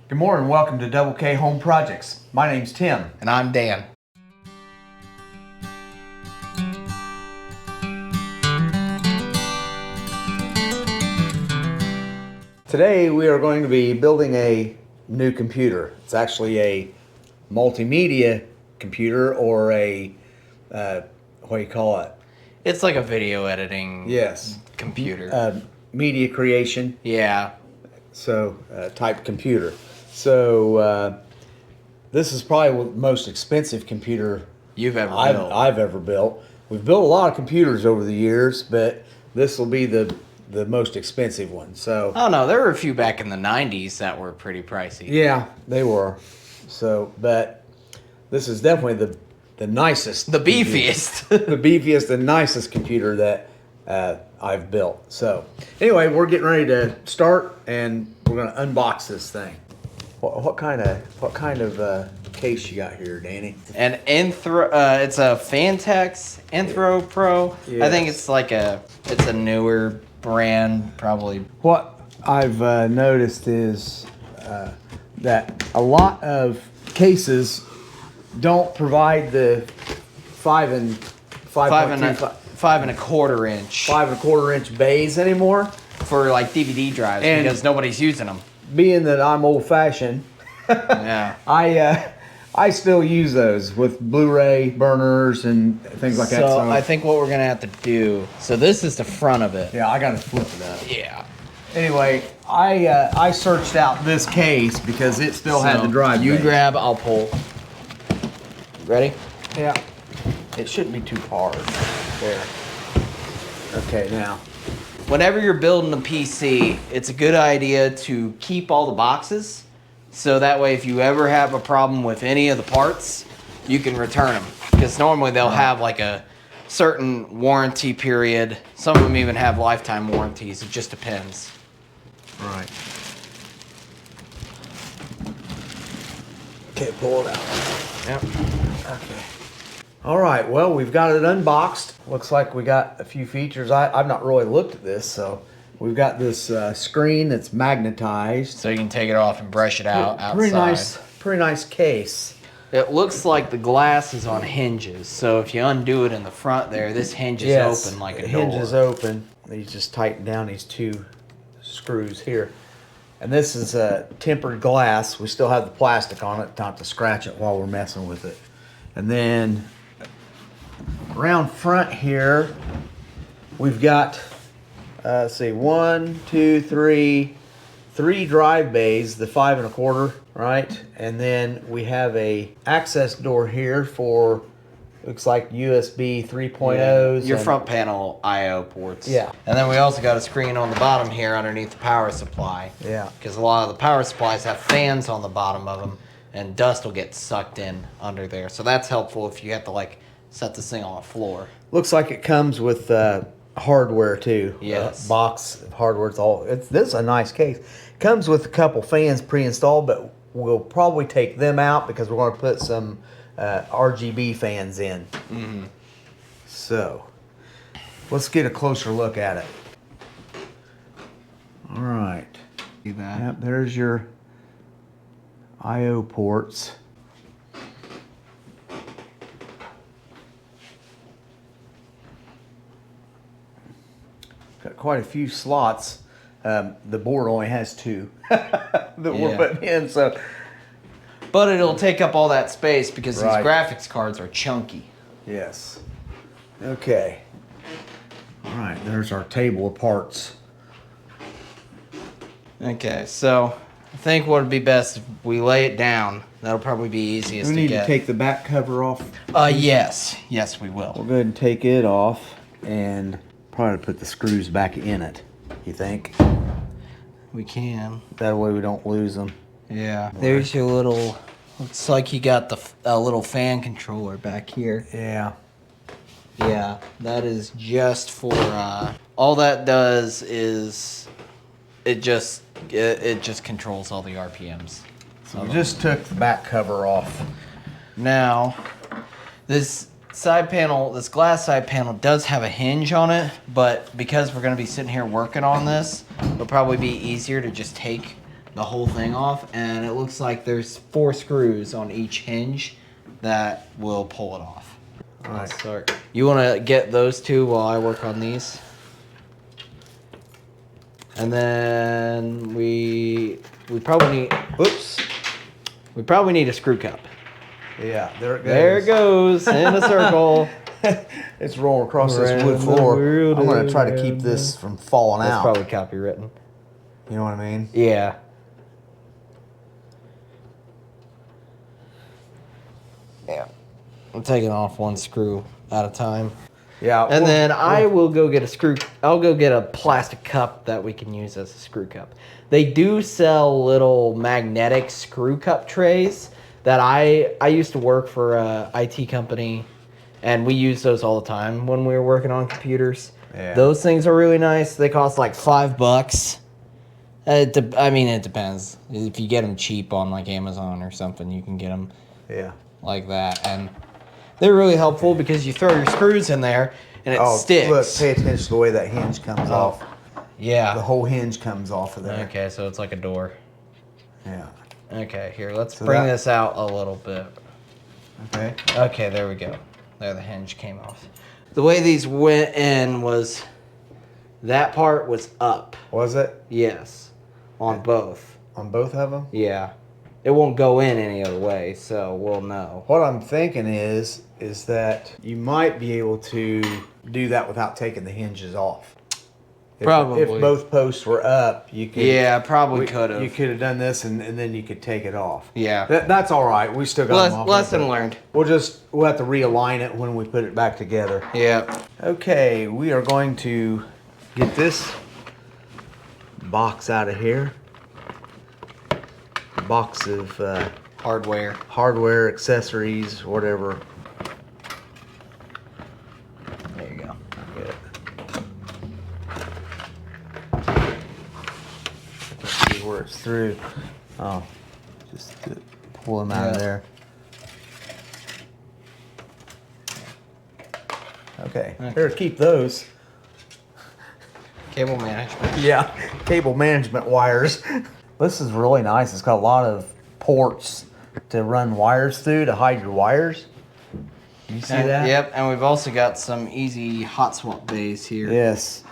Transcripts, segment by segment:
Good morning and welcome to Double K Home Projects. My name's Tim. And I'm Dan. Today we are going to be building a new computer. It's actually a multimedia computer, or a, what do you call it? It's like a video editing computer. Media creation. Yeah. So, type computer. So, this is probably the most expensive computer You've ever built. I've ever built. We've built a lot of computers over the years, but this will be the most expensive one. So, Oh no, there were a few back in the 90s that were pretty pricey. yeah, they were. So, but this is definitely the nicest. The beefiest. The beefiest and nicest computer that I've built. So, anyway, we're getting ready to start, and we're going to unbox this thing. What kind of case you got here, Danny? And it's a Fantex Enthro Pro. Yes. I think it's a newer brand, probably. What I've noticed is that a lot of cases don't provide the 5 and 5.25 inch 5.25 inch bays anymore. for like DVD drives, And- because nobody's using them. Being that I'm old fashioned, Yeah. I still use those with Blu-ray burners and things like that. So I think what we're gonna have to do. So this is the front of it. yeah, I gotta flip it up. Yeah. Anyway, I searched out this case because it still had So the drive. You bay. grab, I'll pull. Ready? Yeah. It shouldn't be too hard. There. Okay, now. Whenever you're building a PC, it's a good idea to keep all the boxes, so that way if you ever have a problem with any of the parts, you can return them. Because normally they'll have like a certain warranty period. Some of them even have lifetime warranties. It just depends. Right. Okay, pull it out. Yep. Okay. All right, well, we've got it unboxed. Looks like we got a few features. I've not really looked at this, so we've got this screen that's magnetized. So you can take it off and brush it out outside. Pretty nice case. It looks like the glass is on hinges. So if you undo it in the front there, this hinge is open like a door. Hinge is open. These just tighten down these two screws here. And this is tempered glass. We still have the plastic on it, not to scratch it while we're messing with it. And then around front here, we've got, let's see, 3 drive bays, the 5.25, right? And then we have a access door here for, looks like USB 3.0s. Your and- front panel I/O ports. Yeah. And then we also got a screen on the bottom here underneath the power supply. Yeah. Because a lot of the power supplies have fans on the bottom of them, and dust will get sucked in under there. So that's helpful if you have to like set this thing on the floor. Looks like it comes with hardware too. Yes. Box of hardware. This is a nice case. Comes with a couple fans pre-installed, but we'll probably take them out because we're going to put some RGB fans in. Mm-hmm. So let's get a closer look at it. All right. See that? Yep, there's your I/O ports. Got quite a few slots. The board only has 2 that we're putting in. So, But it'll take up all that space because Right. these graphics cards are chunky. yes. Okay. All right. There's our table of parts. Okay, so I think what would be best if we lay it down. That'll probably be easiest We to need get. to take the back cover off. Yes, we will. We'll go ahead and take it off and probably put the screws back in it. You think? We can. That way we don't lose them. Yeah. There's your little. Looks like you got a little fan controller back here. Yeah. Yeah, that is just for. All that does is, it just controls all the RPMs. So we just took the back cover off. Now, this side panel, this glass side panel does have a hinge on it, but because we're going to be sitting here working on this, it'll probably be easier to just take the whole thing off, and it looks like there's 4 screws on each hinge that will pull it off. All right. Let's start. You want to get those 2 while I work on these? And then we probably need, oops, we probably need a screw cup. Yeah, there it goes. There it goes in a circle. It's rolling across this wood floor. I'm going to try to keep this from falling That's out. probably copywritten. You know what I mean? Yeah. Yeah. I'm taking off 1 screw at a time. Yeah. And then I will go get a screw. I'll go get a plastic cup that we can use as a screw cup. They do sell little magnetic screw cup trays that I used to work for a IT company, and we use those all the time when we were working on computers. Yeah. Those things are really nice. They cost like $5. I mean, it depends. If you get them cheap on like Amazon or something, you can get them like that, and they're really helpful because you throw your screws in there and it sticks. Look, pay attention to the way that hinge comes off. Yeah. The whole hinge comes off of there. Okay, so it's like a door. Yeah. Okay, here, let's bring this out a little bit. Okay. Okay, there we go. There, the hinge came off. The way these went in was, that part was up. Was it? Yes. On both. On both of them? Yeah. It won't go in any other way, so we'll know. What I'm thinking is that you might be able to do that without taking the hinges off. Probably. If both posts were up, you could. Yeah, probably could have. You could have done this, and then you could take it off. Yeah. That's all right. We still got them off. Lesson learned. We'll have to realign it when we put it back together. Yeah. Okay, we are going to get this box out of here. A box of hardware, accessories, whatever. There you go. Good. Let's see where it's through. Oh, just to pull them out of there. Okay, here, keep those. Cable management. Yeah, cable management wires. This is really nice. It's got a lot of ports to run wires through to hide your wires. You see that? Yep, and we've also got some easy hot swap bays here. Yes.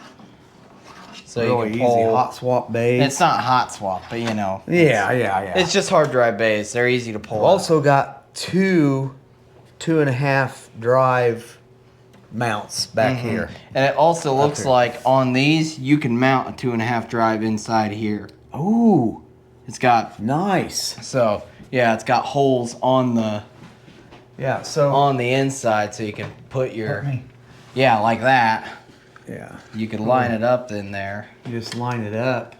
So really you can easy pull. hot swap bays. It's not hot swap, but you know. Yeah. It's just hard drive bays. They're easy to pull. We've also got 2.5 drive mounts back here. And it also looks like on these, you can mount a 2.5 drive inside here. Ooh, It's got, nice. so yeah, it's got holes on the Yeah, so inside, so you can put your, yeah, like that. yeah, You can line it up in there you just line it up,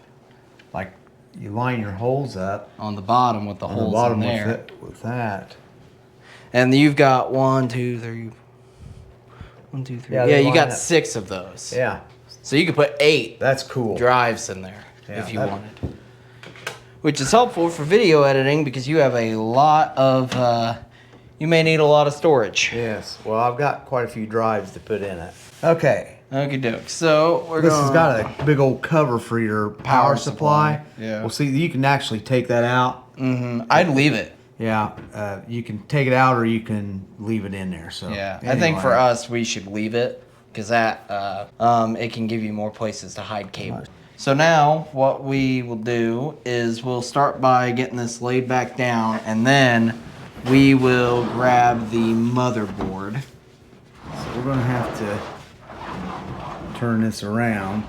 like you line your holes up on the bottom with the on holes the bottom in there. with that. And you've got 1, 2, 3. 1, 2, 3. Yeah, Yeah, they you got line up. 6 of those. Yeah, So you could put 8 that's cool. drives in there Yeah, if you that- wanted. Which is helpful for video editing because you have a lot of, you may need a lot of storage. Yes. Well, I've got quite a few drives to put in it. Okay. Okie doke. So we're This going. has got a big old cover for your power supply. Yeah. Well, see, you can actually take that out. I'd leave it. Yeah. You can take it out or you can leave it in there. So Yeah. I think for us, we should leave it because that, it can give you more places to hide cables. So now what we will do is we'll start by getting this laid back down, and then we will grab the motherboard. So we're gonna have to turn this around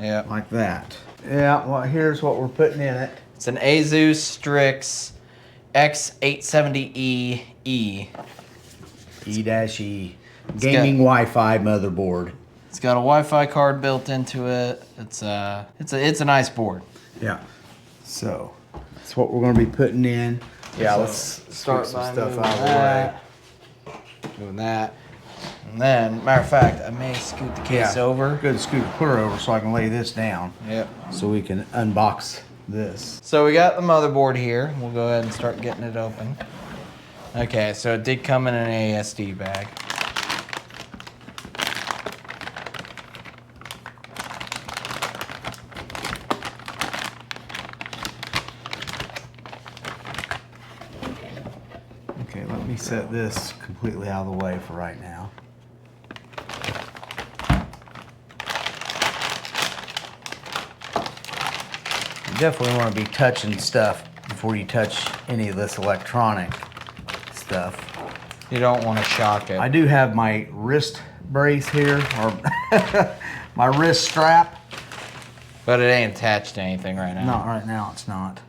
Yeah. like that. Yeah. Well, here's what we're putting in it. It's an Asus Strix X870E E. E-E gaming Wi-Fi motherboard. It's got a Wi-Fi card built into it. It's a nice board. Yeah. So that's what we're gonna be putting in. Yeah. So let's start scoot by some stuff moving out of the way. that. Doing that. And then, matter of fact, I may scoot the case over. Good, scoot the clear over so I can lay this down. Yep. So we can unbox this. So we got the motherboard here. We'll go ahead and start getting it open. Okay, so it did come in an ASD bag. Let me set this completely out of the way for right now. You definitely want to be touching stuff before you touch any of this electronic stuff. You don't want to shock it. I do have my wrist brace here, or my wrist strap. But it ain't attached to anything right now. Not right now, it's not.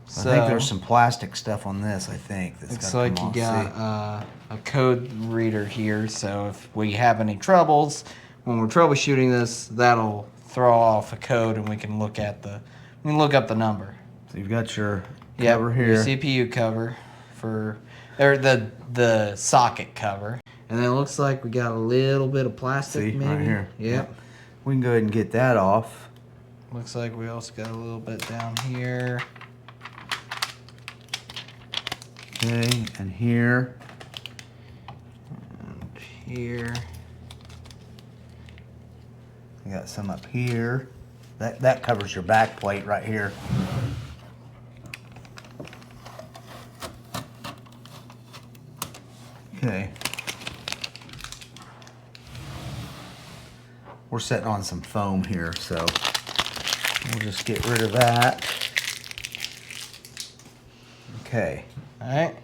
So, I think there's some plastic stuff on this, I think. That's looks gotta like come you off. got a code reader here, so if we have any troubles when we're troubleshooting this, that'll throw off a code and we can look up the number. So you've got your cover here. Your CPU cover or the socket cover. And then it looks like we got a little bit of plastic. See, maybe. right here. Yep. We can go ahead and get that off. Looks like we also got a little bit down here. Okay, and here. And here. We got some up here. That covers your back plate right here. Okay. We're setting on some foam here, so we'll just get rid of that. Okay. All right.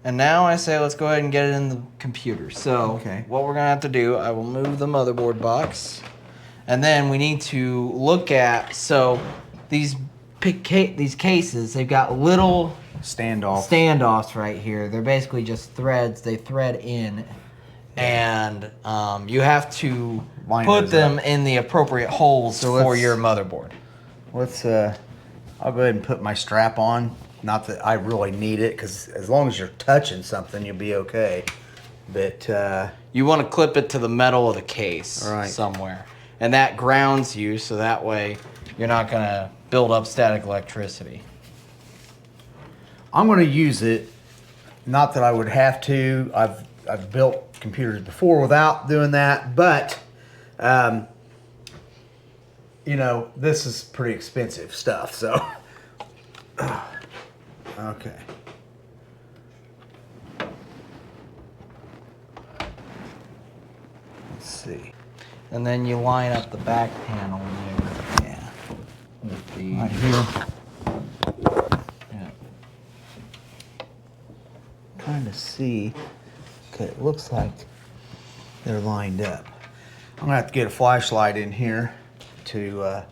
And now I say let's go ahead and get it in the computer. So Okay. what we're gonna have to do, I will move the motherboard box, and then we need to look at, so these cases, they've got little standoffs right here. They're basically just threads. They thread in, and you have to Line put those them up. in the appropriate holes So for let's- your motherboard. Let's I'll go ahead and put my strap on. Not that I really need it, because as long as you're touching something, you'll be okay. But You want to clip it to the metal of the case Right. somewhere. And that grounds you, so that way you're not going to build up static electricity. I'm going to use it. Not that I would have to. I've built computers before without doing that, but you know, this is pretty expensive stuff, so okay. Let's see. And then you line up the back panel there. Yeah. With the, Right here. yeah. Trying to see. Okay, it looks like they're lined up. I'm gonna have to get a flashlight in here to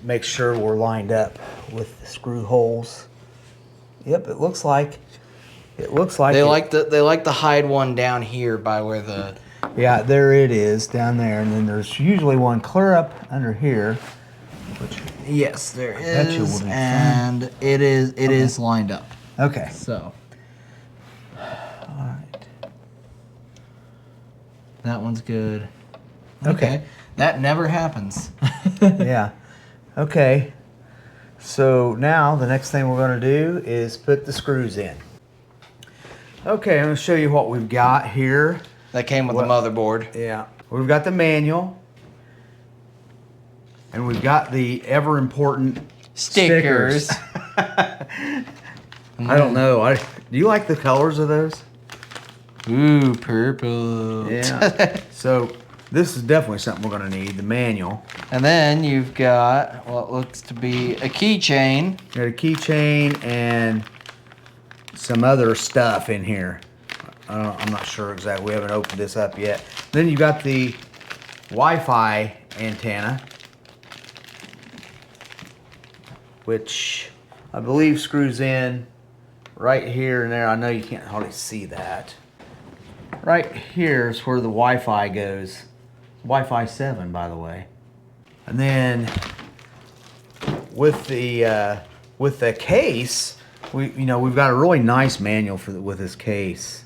make sure we're lined up with the screw holes. Yep, it looks like They it. like to hide one down here by where the Yeah, there it is down there, and then there's usually one clear up under here, which yes there bet you is, will be and it is lined up. okay. So All right. that one's good. Okay. That never happens. Yeah. Okay. So now the next thing we're going to do is put the screws in. Okay, I'm going to show you what we've got here. That came with What- the motherboard. Yeah. We've got the manual. And we've got the ever important Stickers. I don't know. Do you like the colors of those? Ooh, purple. Yeah. So this is definitely something we're going to need, the manual. And then you've got what looks to be a keychain. Got a keychain and some other stuff in here. I'm not sure exactly. We haven't opened this up yet. Then you got the Wi-Fi antenna, which I believe screws in right here and there. I know you can't hardly see that. Right here is where the Wi-Fi goes. Wi-Fi 7, by the way. And then with the case, we've got a really nice manual with this case.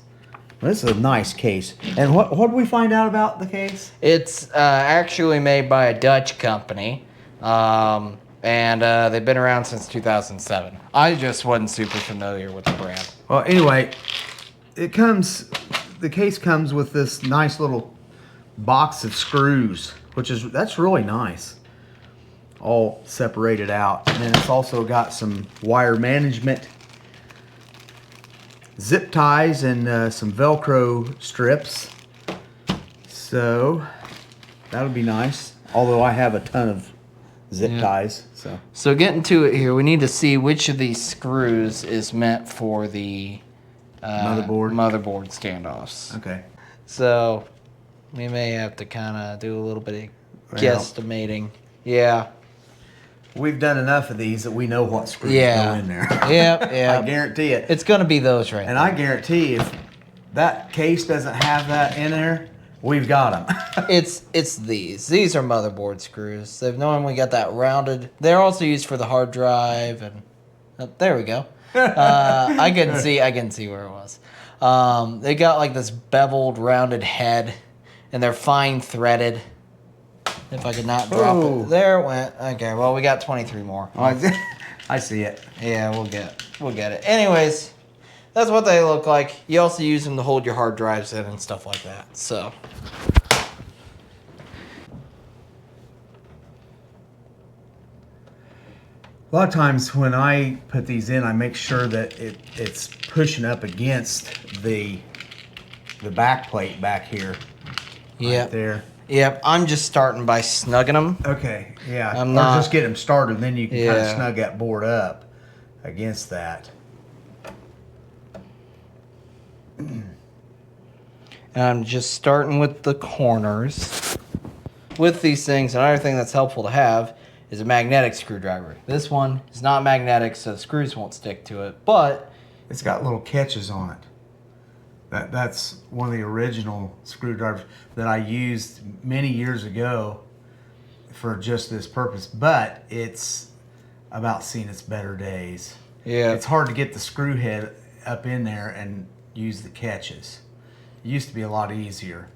This is a nice case. And what did we find out about the case? It's actually made by a Dutch company, and they've been around since 2007. I just wasn't super familiar with the brand. Well, anyway, the case comes with this nice little box of screws, that's really nice. All separated out. And then it's also got some wire management. zip ties and some Velcro strips. So that'll be nice. Although I have a ton of zip ties. So getting to it here, we need to see which of these screws is meant for the motherboard standoffs. Okay. So we may have to kind of do a little bit of guesstimating. Yeah. We've done enough of these that we know what screws go in there. Yeah. I guarantee it. It's going to be those right And there. I guarantee if that case doesn't have that in there, we've got them. It's these. These are motherboard screws. They've normally got that rounded. They're also used for the hard drive, and there we go. I can see where it was. They got like this beveled, rounded head, and they're fine threaded. If I could not drop it, there it went. Okay, well we got 23 more. I see it. Yeah, we'll get it. Anyways, that's what they look like. You also use them to hold your hard drives in and stuff like that. So. A lot of times when I put these in, I make sure that it's pushing up against the back plate back here. Yeah. Right there. Yep, I'm just starting by snugging them. Okay, yeah. I'm or not- just get them started, then you can kind of Yeah. snug that board up against that. And I'm just starting with the corners. With these things, another thing that's helpful to have is a magnetic screwdriver. This one is not magnetic, so the screws won't stick to it, but It's got little catches on it. That's one of the original screwdrivers that I used many years ago for just this purpose, but it's about seen its better days. yeah, It's hard to get the screw head up in there and use the catches. It used to be a lot easier.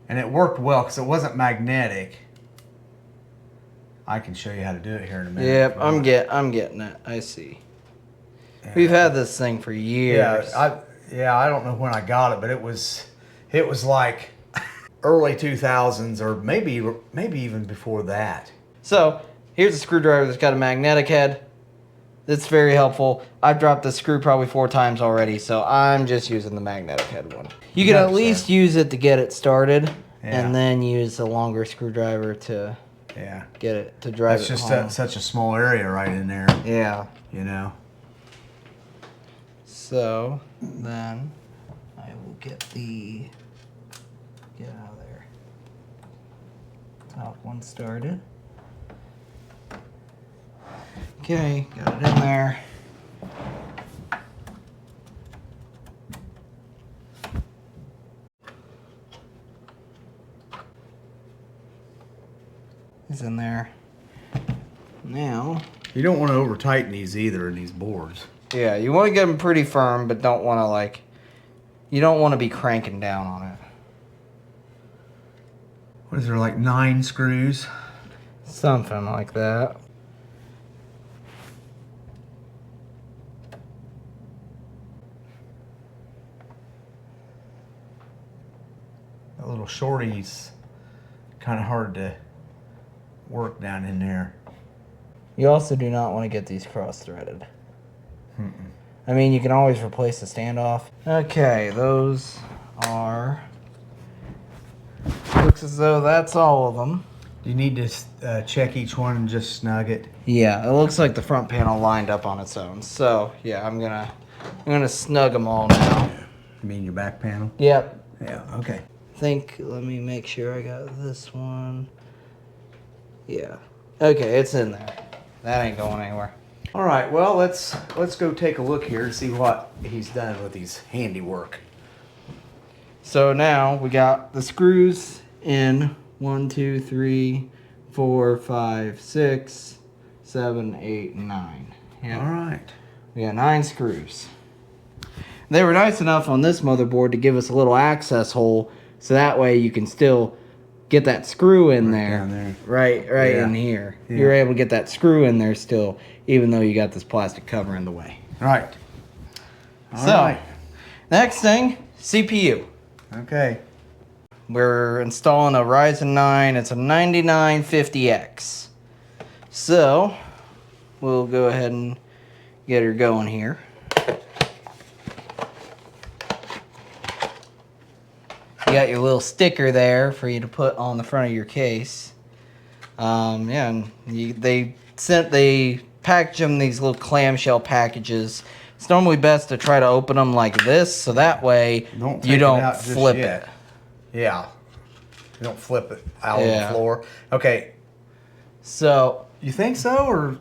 And it worked well because it wasn't magnetic. I can show you how to do it here in a minute. yep, I'm getting it. I see. Yeah. We've had this thing for years. I don't know when I got it, but it was like early 2000s or maybe even before that. So here's a screwdriver that's got a magnetic head. That's very helpful. I've dropped the screw probably 4 times already, so I'm just using the magnetic head one. You can at least use it to get it started, and then use a longer screwdriver to get it to drive It's it just home. such a small area right in there, Yeah. you know. So then I will get out of there. Top one started. Okay, got it in there. It's in there. Now, You don't want to over tighten these either in these boards. yeah, you want to get them pretty firm, but don't want to you don't want to be cranking down on it. What is there, like 9 screws? Something like that. That little shorty's kind of hard to work down in there. You also do not want to get these cross-threaded. I mean, you can always replace the standoff. Okay, those are... Looks as though that's all of them. Do you need to check each one and just snug it? Yeah, it looks like the front panel lined up on its own. So, yeah, I'm gonna snug them all now. You mean your back panel? Yep. Yeah, okay. Let me make sure I got this one. Yeah. Okay, it's in there. That ain't going anywhere. All right, well, let's go take a look here and see what he's done with his handiwork. So now we got the screws in 1, 2, 3, 4, 5, 6, 7, 8, 9. Yeah. All right. We got 9 screws. They were nice enough on this motherboard to give us a little access hole, so that way you can still get that screw in there. down there. Right Yeah. in here. Yeah. You're able to get that screw in there still, even though you got this plastic cover in the way. All right. All So, right. next thing, CPU. Okay. We're installing a Ryzen 9. It's a 9950X. So, we'll go ahead and get her going here. got your little sticker there for you to put on the front of your case. Yeah, and they package them in these little clamshell packages. It's normally best to try to open them like this, so that way you don't flip it. Yeah. You don't flip it out on the floor. Okay. So you think so, or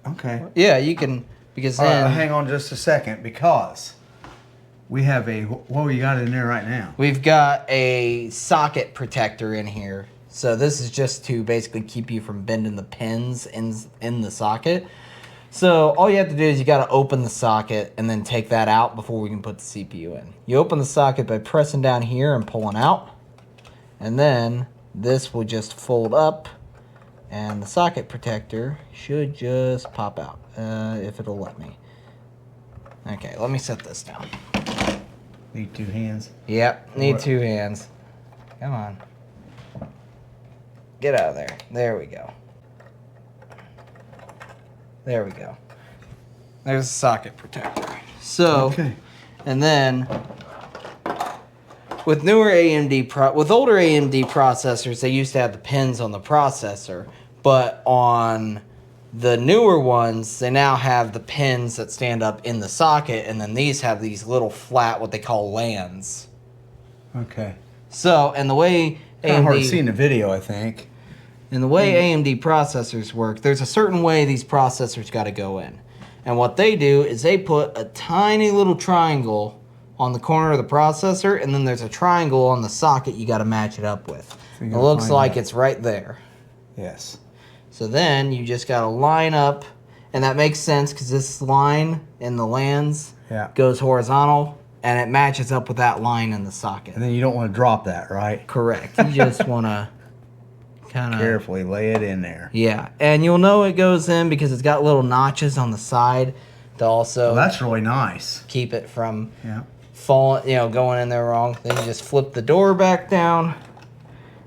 okay? Yeah, you can, because then. Right, hang on just a second, because we have a, what we got in there right now? We've got a socket protector in here. So this is just to basically keep you from bending the pins in the socket. So all you have to do is you got to open the socket and then take that out before we can put the CPU in. You open the socket by pressing down here and pulling out. And then this will just fold up and the socket protector should just pop out, if it'll let me. Okay, let me set this down. Need 2 hands? Yep, need 2 hands. Come on. Get out of there. There we go. There we go. There's a socket protector. So, okay. And then with older AMD processors, they used to have the pins on the processor, but on the newer ones, they now have the pins that stand up in the socket, and then these have these little flat, what they call LANs. Okay. So, and the way kind of hard to see in the video, I think. And the way AMD processors work, there's a certain way these processors got to go in. And what they do is they put a tiny little triangle on the corner of the processor, and then there's a triangle on the socket you got to match it up with. So it looks like it's right there. Yes. So then you just got to line up, and that makes sense because this line in the LANs goes horizontal, and it matches up with that line in the socket. And then you don't want to drop that, right? Correct. You just want to kind of carefully lay it in there. Yeah, and you'll know it goes in because it's got little notches on the side to also that's really nice. Keep it from falling, going in there wrong. Then you just flip the door back down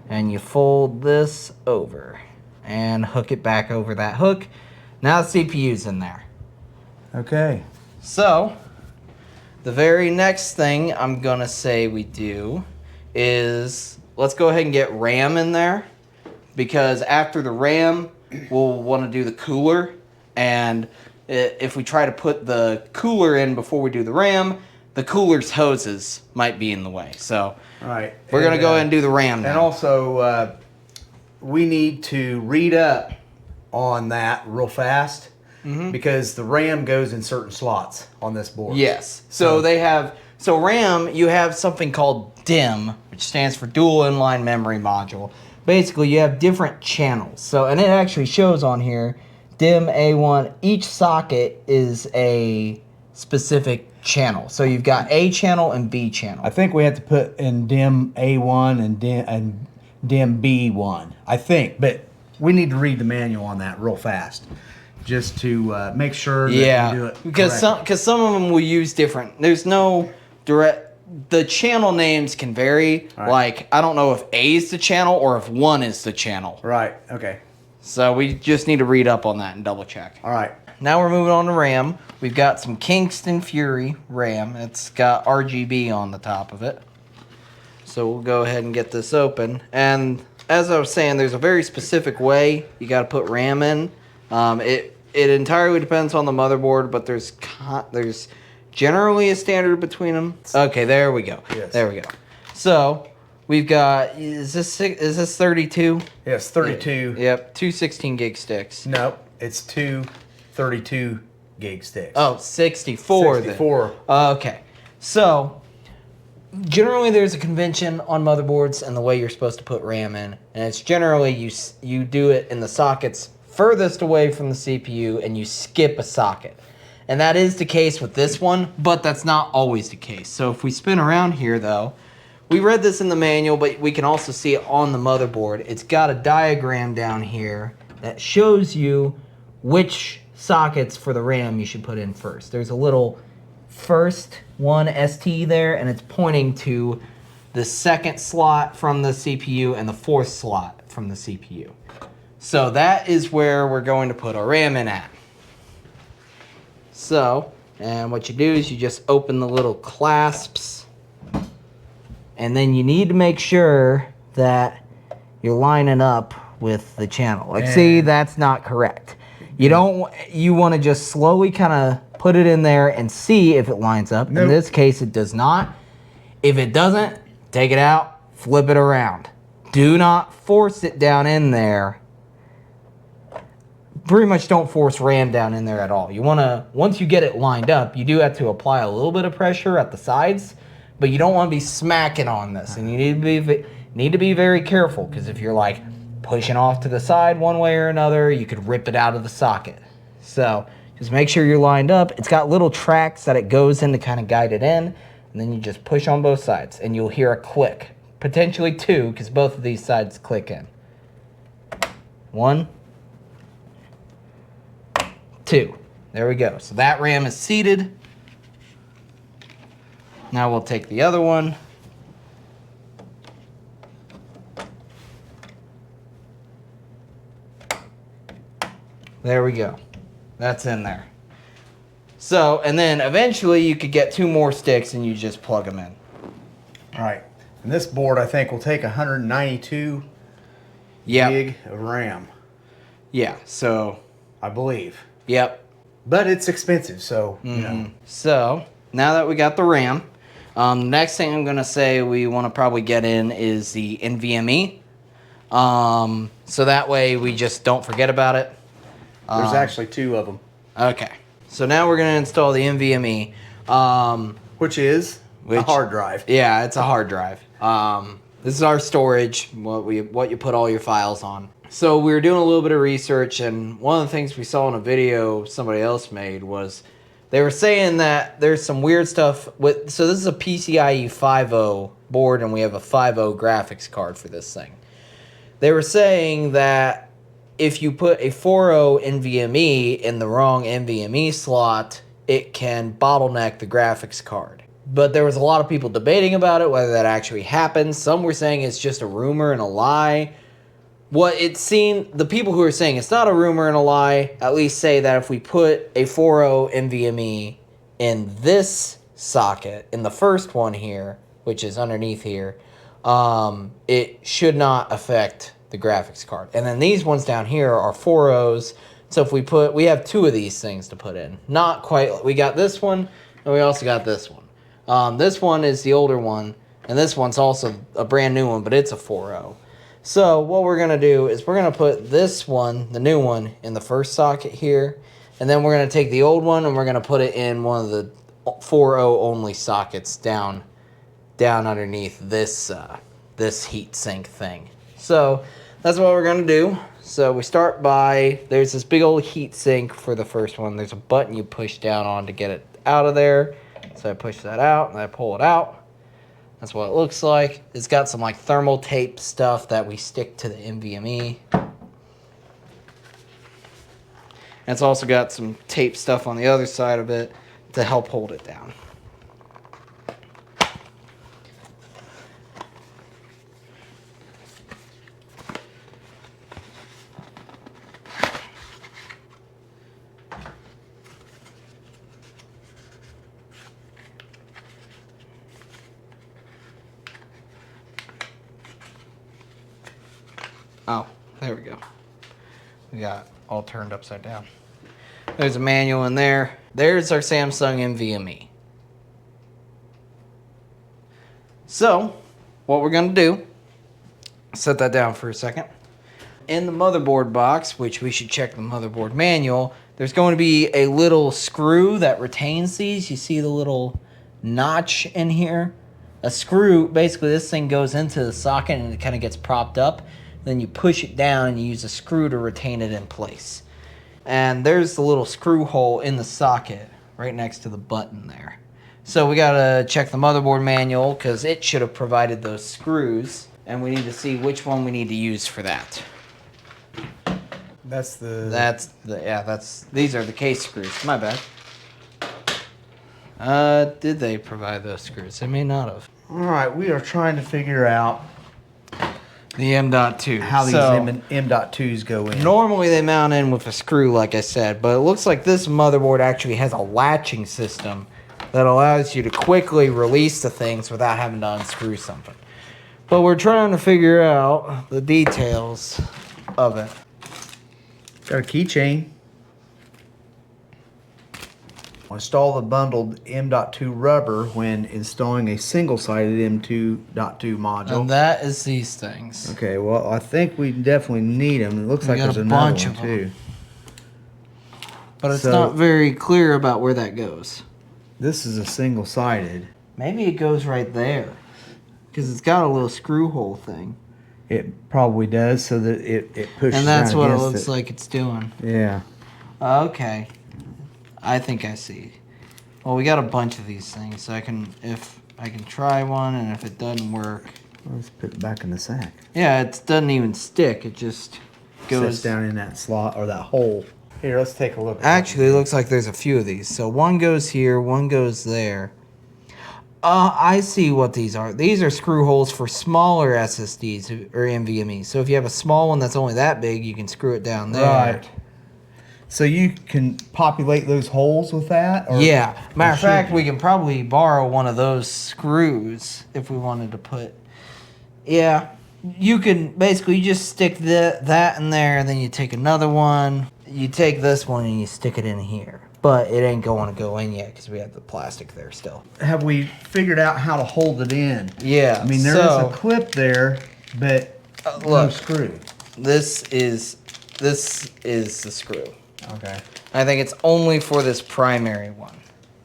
and you fold this over and hook it back over that hook. Now the CPU's in there. Okay. So, the very next thing I'm gonna say we do is let's go ahead and get RAM in there, because after the RAM, we'll want to do the cooler, and if we try to put the cooler in before we do the RAM, the cooler's hoses might be in the way. So right. We're going to go ahead and do the RAM now. And also, we need to read up on that real fast, because the RAM goes in certain slots on this board. Yes. So RAM, you have something called DIMM, which stands for Dual Inline Memory Module. Basically, you have different channels. So, and it actually shows on here, DIMM A1, each socket is a specific channel. So you've got A channel and B channel. I think we have to put in DIMM A1 and DIMM B1. I think, but we need to read the manual on that real fast, just to make sure that we do it because some of them will use different. There's no direct. The channel names can vary. Right. Like, I don't know if A is the channel or if 1 is the channel. Right, okay. So we just need to read up on that and double check. All right. Now we're moving on to RAM. We've got some Kingston Fury RAM. It's got RGB on the top of it. So we'll go ahead and get this open. And as I was saying, there's a very specific way you got to put RAM in. It entirely depends on the motherboard, but there's generally a standard between them. Okay, there we go. Yes. There we go. So we've got, is this 32? Yes, 32. Yep, 2 16 gig sticks. Nope, it's 2 32 gig sticks. Oh, 64 64. Then. Okay. So generally there's a convention on motherboards and the way you're supposed to put RAM in, and it's generally you do it in the sockets furthest away from the CPU and you skip a socket. And that is the case with this one, but that's not always the case. So if we spin around here, though, we read this in the manual, but we can also see it on the motherboard. It's got a diagram down here that shows you which sockets for the RAM you should put in first. There's a little first one ST there, and it's pointing to the second slot from the CPU and the fourth slot from the CPU. So that is where we're going to put our RAM in at. So, and what you do is you just open the little clasps And then you need to make sure that you're lining up with the channel. Like, see, that's not correct. You want to just slowly kind of put it in there and see if it lines up. Nope. In this case, it does not. If it doesn't, take it out, flip it around. Do not force it down in there. Pretty much don't force ram down in there at all. You want to, once you get it lined up, you do have to apply a little bit of pressure at the sides, but you don't want to be smacking on this. And you need to be very careful, because if you're like pushing off to the side one way or another, you could rip it out of the socket. So just make sure you're lined up. It's got little tracks that it goes in to kind of guide it in, and then you just push on both sides and you'll hear a click. Potentially two, because both of these sides click in. 1, 2. There we go. So that ram is seated. Now we'll take the other one. There we go. That's in there. So, and then eventually you could get 2 more sticks and you just plug them in. All right. And this board, I think, will take 192 gig of RAM. Yeah, so. I believe. Yep. But it's expensive, so, you know. So, now that we got the RAM, next thing I'm going to say we want to probably get in is the NVMe. So that way we just don't forget about it. There's actually 2 of them. Okay. So now we're going to install the NVMe. Which is a hard drive. Yeah, it's a hard drive. This is our storage, what you put all your files on. So we were doing a little bit of research, and one of the things we saw in a video somebody else made was they were saying that there's some weird stuff with. So this is a PCIe 5.0 board, and we have a 5.0 graphics card for this thing. They were saying that if you put a 4.0 NVMe in the wrong NVMe slot, it can bottleneck the graphics card. But there was a lot of people debating about it, whether that actually happens. Some were saying it's just a rumor and a lie. What it seemed, the people who are saying it's not a rumor and a lie, at least say that if we put a 4.0 NVMe in this socket, in the first one here, which is underneath here, it should not affect the graphics card. And then these ones down here are 4.0s. So if we have 2 of these things to put in. Not quite, we got this one, and we also got this one. This one is the older one, and this one's also a brand new one, but it's a 4.0. So what we're going to do is we're going to put this one, the new one, in the first socket here. And then we're going to take the old one and we're going to put it in one of the 4.0 only sockets down underneath this heat sink thing. So that's what we're going to do. So we start by, there's this big old heat sink for the first one. There's a button you push down on to get it out of there. So I push that out and I pull it out. That's what it looks like. It's got some like thermal tape stuff that we stick to the NVMe. And it's also got some tape stuff on the other side of it to help hold it down. Oh, there we go. We got all turned upside down. There's a manual in there. There's our Samsung NVMe. So, what we're going to do, set that down for a second. In the motherboard box, which we should check the motherboard manual, there's going to be a little screw that retains these. You see the little notch in here? A screw, basically this thing goes into the socket and it kind of gets propped up. Then you push it down and you use a screw to retain it in place. And there's the little screw hole in the socket right next to the button there. So we gotta check the motherboard manual because it should have provided those screws, and we need to see which one we need to use for that. These are the case screws. My bad. Did they provide those screws? They may not have. All right, we are trying to figure out the M.2. how these M.2s go in. Normally they mount in with a screw, like I said, but it looks like this motherboard actually has a latching system that allows you to quickly release the things without having to unscrew something. But we're trying to figure out the details of it. Got a keychain. Install the bundled M.2 rubber when installing a single-sided M2.2 module. And that is these things. Okay, well, I think we definitely need them. It looks like got there's a another bunch one of them. too. But it's So- not very clear about where that goes. This is a single-sided. Maybe it goes right there. Because it's got a little screw hole thing. It probably does, so that it pushes. And that's down what it against looks like it's doing. Yeah. Okay. I think I see. Well, we got a bunch of these things, so if I can try one, and if it doesn't work, Let's put it back in the sack. yeah, it doesn't even stick. It just goes Sits down in that slot or that hole. Here, let's take a look. Actually, it looks like there's a few of these. So one goes here, one goes there. I see what these are. These are screw holes for smaller SSDs or NVMe. So if you have a small one that's only that big, you can screw it down there. Right. So you can populate those holes with that? Or, Yeah. Matter of should fact, you? we can probably borrow one of those screws if we wanted to put. Yeah. You can basically you just stick that in there, and then you take another one. You take this one and you stick it in here. But it ain't going to go in yet because we have the plastic there still. Have we figured out how to hold it in? Yeah. I mean, there is a clip there, but no look. screw. This is the screw. Okay. I think it's only for this primary one.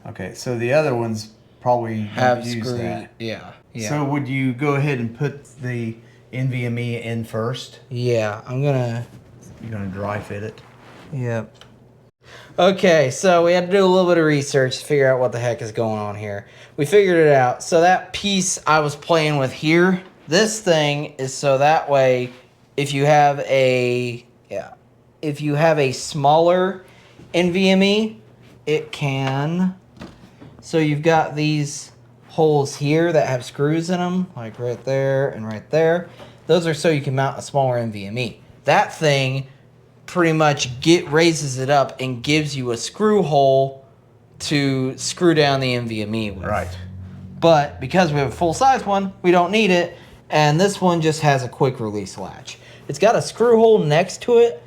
Okay, so the other ones probably Have don't use screw. that. Yeah. Yeah. So would you go ahead and put the NVMe in first? Yeah, I'm gonna. You're gonna dry fit it. Yep. Okay, so we had to do a little bit of research to figure out what the heck is going on here. We figured it out. So that piece I was playing with here, this thing is so that way if you have a smaller NVMe, it can. So you've got these holes here that have screws in them, like right there and right there. Those are so you can mount a smaller NVMe. That thing pretty much raises it up and gives you a screw hole to screw down the NVMe with. Right. But because we have a full-size one, we don't need it, and this one just has a quick release latch. It's got a screw hole next to it.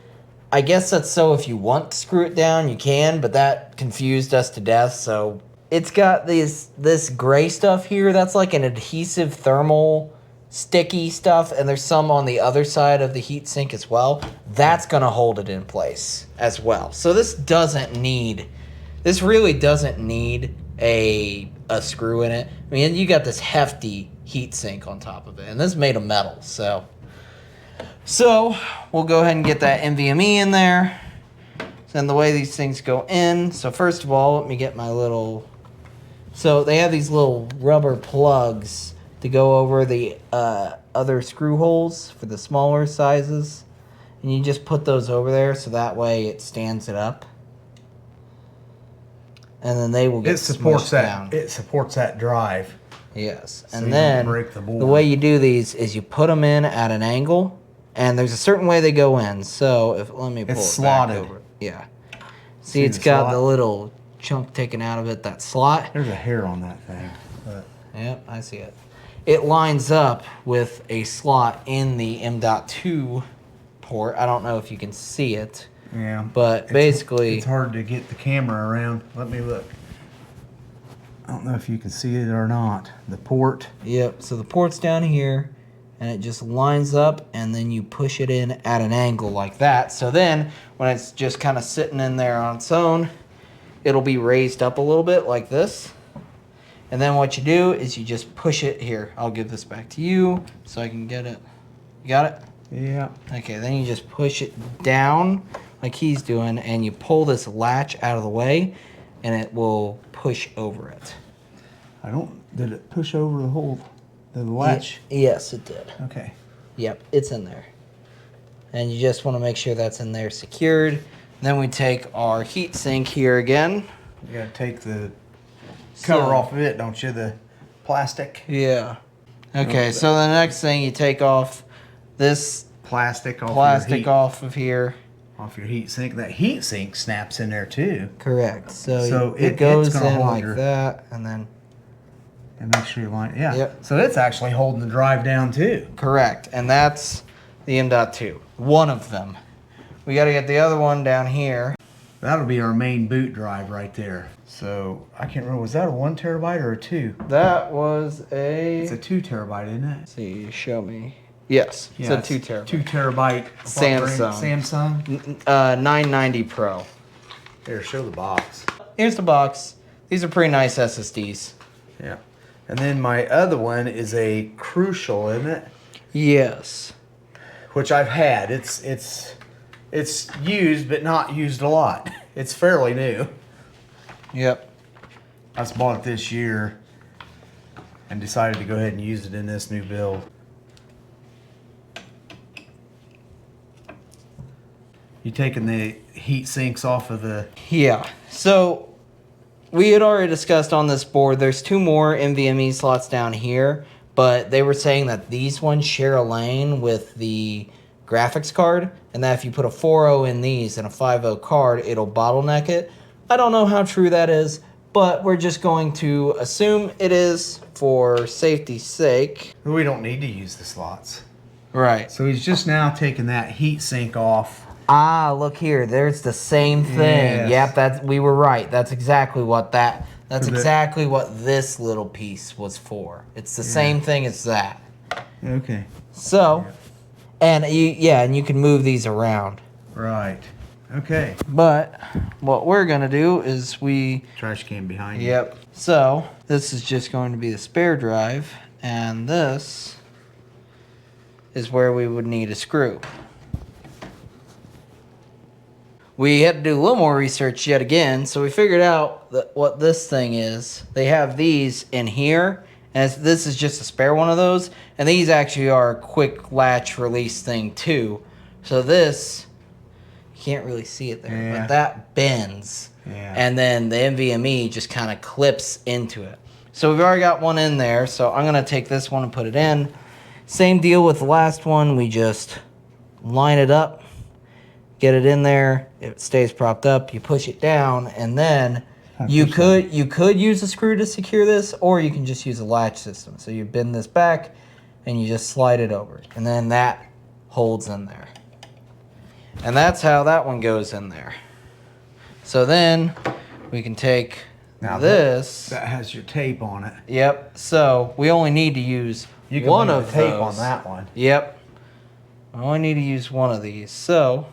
I guess that's so if you want to screw it down, you can, but that confused us to death, so it's got this gray stuff here that's like an adhesive thermal sticky stuff, and there's some on the other side of the heatsink as well. That's gonna hold it in place as well. So this really doesn't need a screw in it. I mean, you got this hefty heatsink on top of it, and this is made of metal, so we'll go ahead and get that NVMe in there. And the way these things go in, so first of all, let me get my little, so they have these little rubber plugs to go over the other screw holes for the smaller sizes. And you just put those over there so that way it stands it up. And then they will get smushed down. It supports that drive. Yes. So And you then don't break the board. the way you do these is you put them in at an angle, and there's a certain way they go in. So let me pull It's it back slotted. over. Yeah. See, it's the got slot? the little chunk taken out of it, that slot. There's a hair on that thing. But Yep, I see it. It lines up with a slot in the M.2 port. I don't know if you can see it, yeah. but basically, It's hard to get the camera around. Let me look. I don't know if you can see it or not. The port. yep. So the port's down here, and it just lines up, and then you push it in at an angle like that. So then, when it's just kind of sitting in there on its own, it'll be raised up a little bit like this. And then what you do is you just push it here. I'll give this back to you so I can get it. You got it? Yeah. Okay, then you just push it down like he's doing, and you pull this latch out of the way, and it will push over it. Did it push over the latch? Yes, it did. Okay. Yep, it's in there. And you just want to make sure that's in there secured. Then we take our heat sink here again. You gotta take the cover off of it, don't you? The plastic. Yeah. Okay, so the next thing you take off this Plastic off. plastic off of here. off your heat sink. That heat sink snaps in there too. Correct. So, So it goes it's gonna in hold like your, that, and then. and make sure you line. Yeah. Yep. So it's actually holding the drive down too. Correct, and that's the M.2. One of them. We got to get the other one down here. That'll be our main boot drive right there. So I can't remember, was that a 1 terabyte or a 2? That was a. It's a 2 terabyte, isn't it? Let's see, show me. Yes, Yeah, it's a 2 terabyte. 2 terabyte. Samsung. Samsung. 990 Pro. Here, show the box. Here's the box. These are pretty nice SSDs. Yeah. And then my other one is a Crucial, isn't it? Yes. Which I've had. It's used, but not used a lot. It's fairly new. Yep. I just bought it this year and decided to go ahead and use it in this new build. You taking the heat sinks off of the... Yeah. So we had already discussed on this board, there's 2 more NVMe slots down here, but they were saying that these ones share a lane with the graphics card, and that if you put a 4.0 in these and a 5.0 card, it'll bottleneck it. I don't know how true that is, but we're just going to assume it is for safety's sake. We don't need to use the slots. Right. So he's just now taking that heat sink off. Ah, look here. There's the same thing. Yes. Yep, we were right. That's exactly what that's So exactly what this little piece was for. It's the same thing as that. Okay. So, and you can move these around. Right. Okay. But what we're going to do is Trash can behind you. Yep. So, this is just going to be the spare drive, and this is where we would need a screw. We had to do a little more research yet again, so we figured out that what this thing is. They have these in here, and this is just a spare one of those, and these actually are a quick latch release thing too. So this, you can't really see it there, but that bends, and then the NVMe just kind of clips into it. So we've already got one in there, so I'm going to take this one and put it in. Same deal with the last one, we just line it up. Get it in there. It stays propped up. You push it down, and then you could use a screw to secure this, or you can just use a latch system. So you bend this back, and you just slide it over, and then that holds in there. And that's how that one goes in there. So then we can take this. That has your tape on it. Yep. So we only need to use one of the tape those. on that one. Yep. I only need to use one of these. So.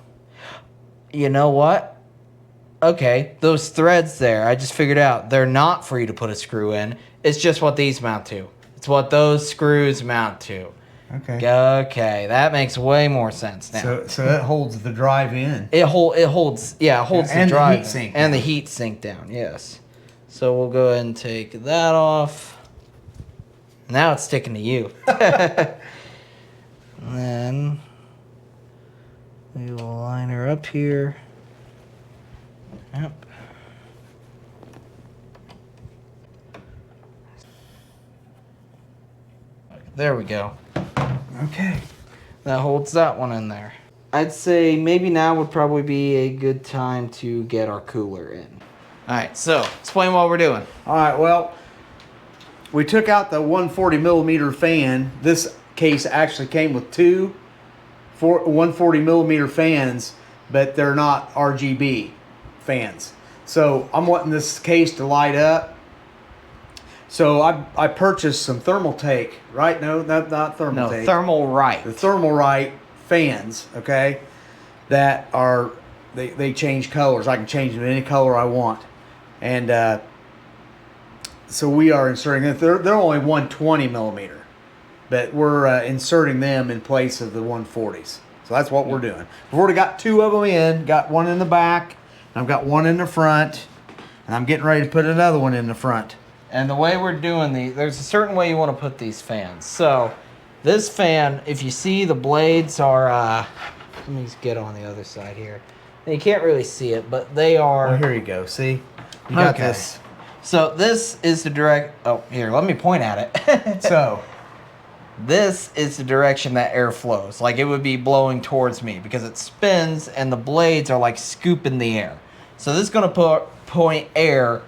You know what? Okay, those threads there, I just figured out, they're not for you to put a screw in. It's just what these mount to. It's what those screws mount to. Okay. Okay, that makes way more sense now. So that holds the drive in. It holds the drive heat sink and the down. heat sink down, yes. So we'll go ahead and take that off. Now it's sticking to you. And then we will line her up here. Yep. There we go. Okay. That holds that one in there. I'd say maybe now would probably be a good time to get our cooler in. All right, so explain what we're doing. All right, well, we took out the 140 millimeter fan. This case actually came with 140 millimeter fans, but they're not RGB fans. So I'm wanting this case to light up. So I purchased some Thermaltake, right? No, not Thermaltake. No, Thermalright. The Thermalright fans, okay, that are, they change colors. I can change them any color I want. And so we are inserting it. They're only 120 millimeter, but we're inserting them in place of the 140s. So that's what we're doing. We've already got 2 of them in. Got one in the back, and I've got one in the front, and I'm getting ready to put another one in the front. And the way we're doing these, there's a certain way you want to put these fans. So this fan, if you see the blades are, let me just get on the other side here. And you can't really see it, but they are. Oh, here you go. See? You got Okay. this. So this is the direct, oh, here, let me point at it. So this is the direction that air flows. Like it would be blowing towards me because it spins and the blades are like scooping the air. So this is going to point air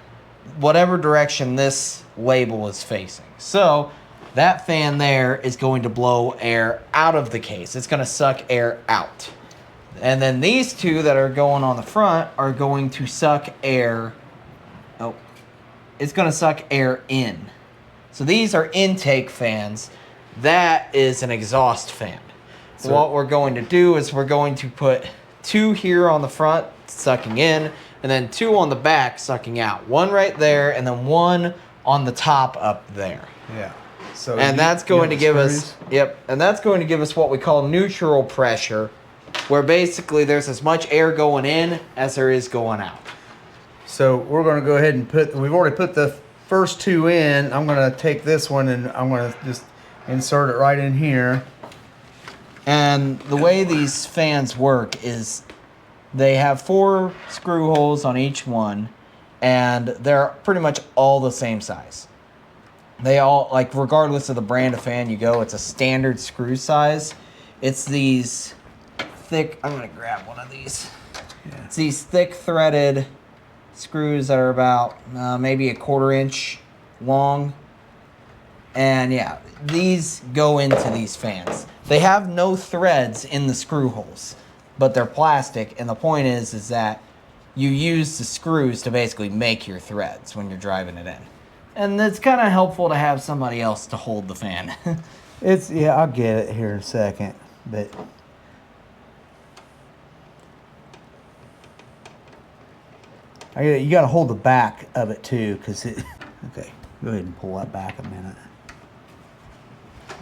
whatever direction this label is facing. So that fan there is going to blow air out of the case. It's going to suck air out. And then these two that are going on the front are going to suck air. Oh, it's going to suck air in. So these are intake fans. That is an exhaust fan. So what we're going to do is we're going to put 2 here on the front sucking in, and then 2 on the back sucking out. 1 right there, and then 1 on the top up there. Yeah. So and that's going to give us, and that's going to give us what we call neutral pressure, where basically there's as much air going in as there is going out. So we're going to go ahead and we've already put the first 2 in. I'm going to take this one and I'm going to just insert it right in here. And the way these fans work is they have 4 screw holes on each one, and they're pretty much all the same size. They all, like, regardless of the brand of fan you go, it's a standard screw size. It's these thick, I'm going to grab one of these. Yeah. It's these thick threaded screws that are about maybe a 1/4 inch long. And yeah, these go into these fans. They have no threads in the screw holes, but they're plastic. And the point is that you use the screws to basically make your threads when you're driving it in. And it's kind of helpful to have somebody else to hold the fan. Yeah, I'll get it here in a second, but you got to hold the back of it too, because it. Okay, go ahead and pull that back a minute.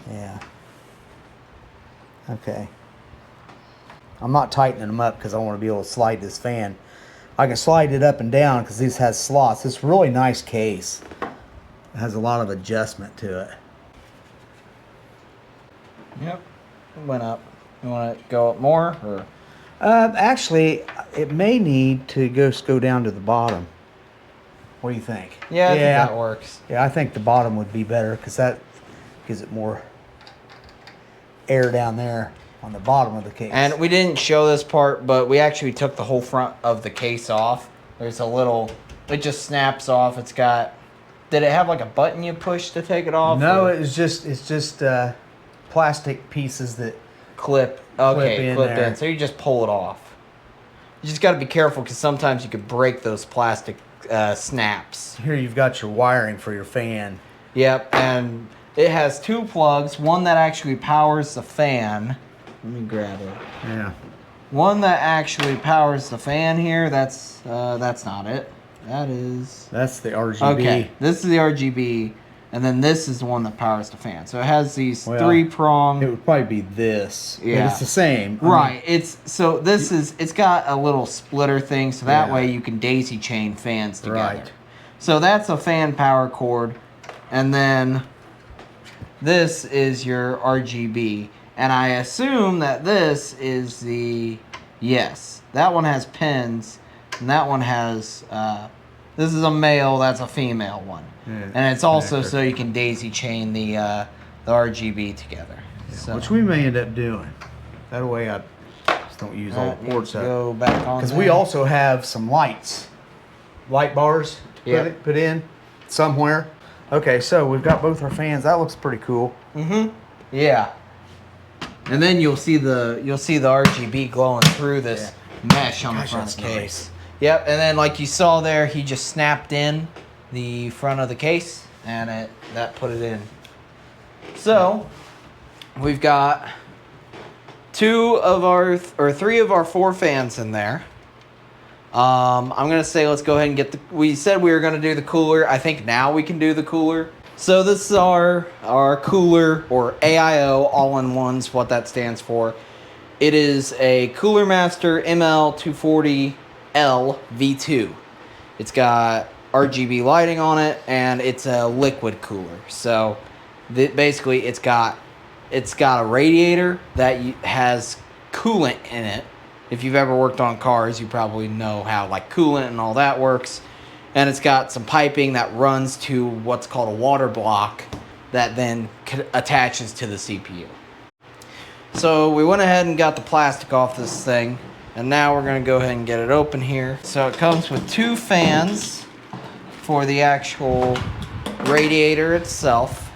Yeah. Okay. I'm not tightening them up because I want to be able to slide this fan. I can slide it up and down because this has slots. It's a really nice case. It has a lot of adjustment to it. Yep. It went up. You want to go up more? Or? Actually, it may need to go down to the bottom. What do you think? Yeah, I think that works. Yeah, I think the bottom would be better because that gives it more air down there on the bottom of the case. And we didn't show this part, but we actually took the whole front of the case off. There's a little, it just snaps off. It's got, did it have like a button you push to take it off? No, or? it's just plastic pieces that clip. Okay, clip there. in. So you just pull it off. You just got to be careful because sometimes you could break those plastic snaps. Here you've got your wiring for your fan. Yep, and it has 2 plugs. One that actually powers the fan. Let me grab it. Yeah. One that actually powers the fan here. That's not it. That's the RGB. Okay, this is the RGB, and then this is the one that powers the fan. So it has these 3-prong. It would probably be this. Yeah, but it's the same. Right. It's got a little splitter thing, so that way you can daisy chain fans together. Right. So that's a fan power cord, and then this is your RGB, and I assume that this is that one has pins, and that one has. This is a male, that's a female one. Yeah, and it's also so you can daisy chain the RGB together. Yeah, so. Which we may end up doing. That way I just don't use all the ports up. Go back on because we also have some light bars put in somewhere. Okay, so we've got both our fans. That looks pretty cool. Mm-hmm. Yeah. And then you'll see the RGB glowing through this mesh on the front of the case. Nice. Yep, and then like you saw there, he just snapped in the front of the case, and that put it in. So we've got 3 of our 4 fans in there. I'm gonna say let's go ahead and get we said we were gonna do the cooler. I think now we can do the cooler. So this is our cooler, or AIO, all-in-one's what that stands for. It is a Cooler Master ML240L V2. It's got RGB lighting on it, and it's a liquid cooler. So basically it's got a radiator that has coolant in it. If you've ever worked on cars, you probably know how like coolant and all that works. And it's got some piping that runs to what's called a water block, that then attaches to the CPU. So we went ahead and got the plastic off this thing, and now we're going to go ahead and get it open here. So it comes with 2 fans for the actual radiator itself,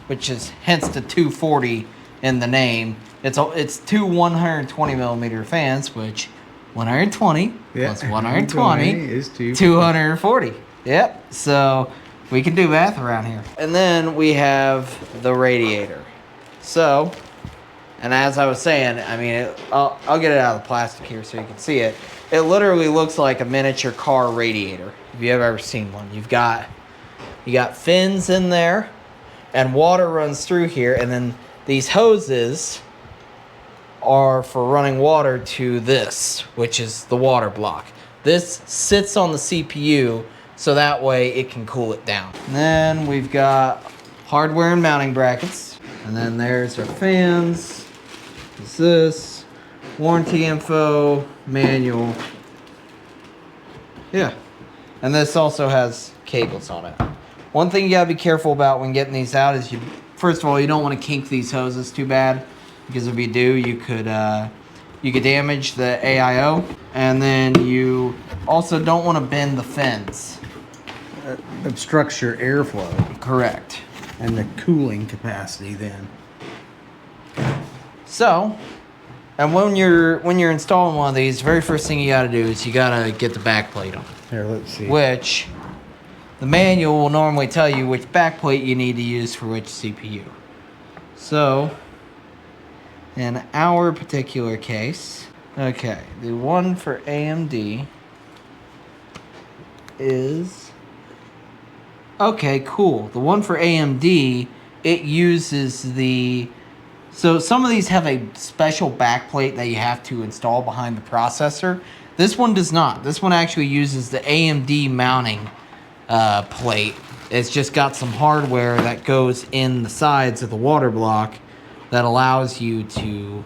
which is hence the 240 in the name. It's 2 120 millimeter fans, which 120 plus 120 is 240. Yep. So we can do math around here. And then we have the radiator. So, and as I was saying, I mean, I'll get it out of the plastic here so you can see it. It literally looks like a miniature car radiator. If you've ever seen one, you got fins in there, and water runs through here, and then these hoses are for running water to this, which is the water block. This sits on the CPU, so that way it can cool it down. And then we've got hardware and mounting brackets, and then there's our fans. What's this? Warranty info, manual. Yeah. And this also has cables on it. One thing you gotta be careful about when getting these out is first of all, you don't want to kink these hoses too bad, because if you do, you could damage the AIO, and then you also don't want to bend the fins. Obstructs your airflow. Correct. And the cooling capacity then. So, and when you're installing one of these, very first thing you got to do is you got to get the back plate on. Here, let's see. Which the manual will normally tell you which back plate you need to use for which CPU. So, in our particular case, okay, the one for AMD is... Okay, cool. The one for AMD, it uses the... So some of these have a special backplate that you have to install behind the processor. This one does not. This one actually uses the AMD mounting plate. It's just got some hardware that goes in the sides of the water block that allows you to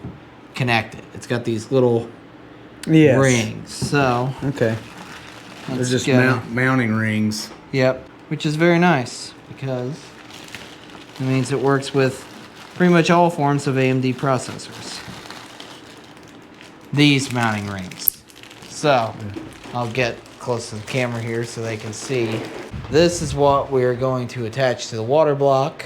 connect it. It's got these little rings. So okay, they're just mounting rings. Yep, which is very nice because it means it works with pretty much all forms of AMD processors. These mounting rings. So I'll get close to the camera here so they can see. This is what we're going to attach to the water block.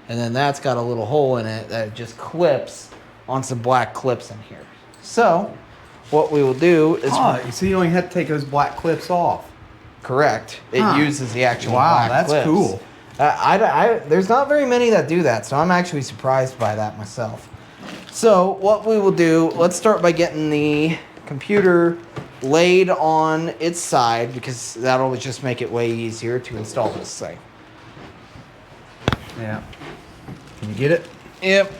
And then that's got a little hole in it that just clips on some black clips in here. So what we will do is... so you only have to take those black clips off. Correct. It uses the actual black clips. Cool. There's not very many that do that, so I'm actually surprised by that myself. So what we will do, let's start by getting the computer laid on its side, because that'll just make it way easier to install this thing. Yeah. Can you get it? Yep.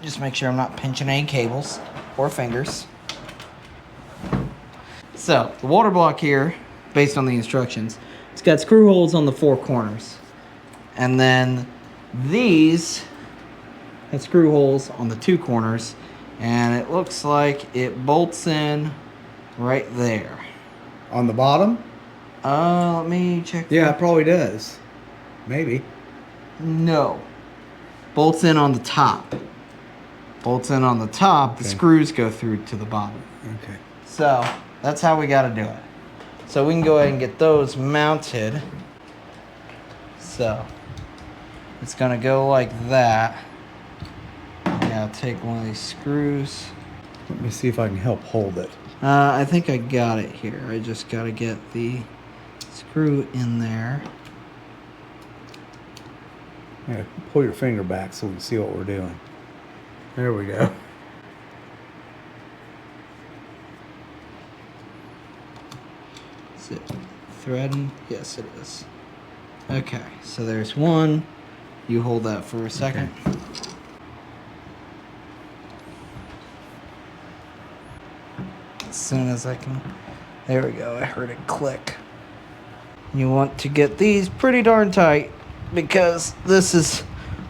Just make sure I'm not pinching any cables or fingers. So, the water block here, based on the instructions, it's got screw holes on the 4 corners. And then these have screw holes on the 2 corners. And it looks like it bolts in right there. On the bottom? Let me check. Yeah, it probably does. Maybe. No. Bolts in on the top. Bolts in on the top. Okay. The screws go through to the bottom. Okay. So, that's how we got to do it. So we can go ahead and get those mounted. So, it's going to go like that. Now take one of these screws. Let me see if I can help hold it. I think I got it here. I just got to get the screw in there. Yeah, pull your finger back so we can see what we're doing. There we go. Is it threading? Yes, it is. Okay, so there's one. You hold that for a second. Okay. As soon as I can. There we go. I heard it click. You want to get these pretty darn tight because this is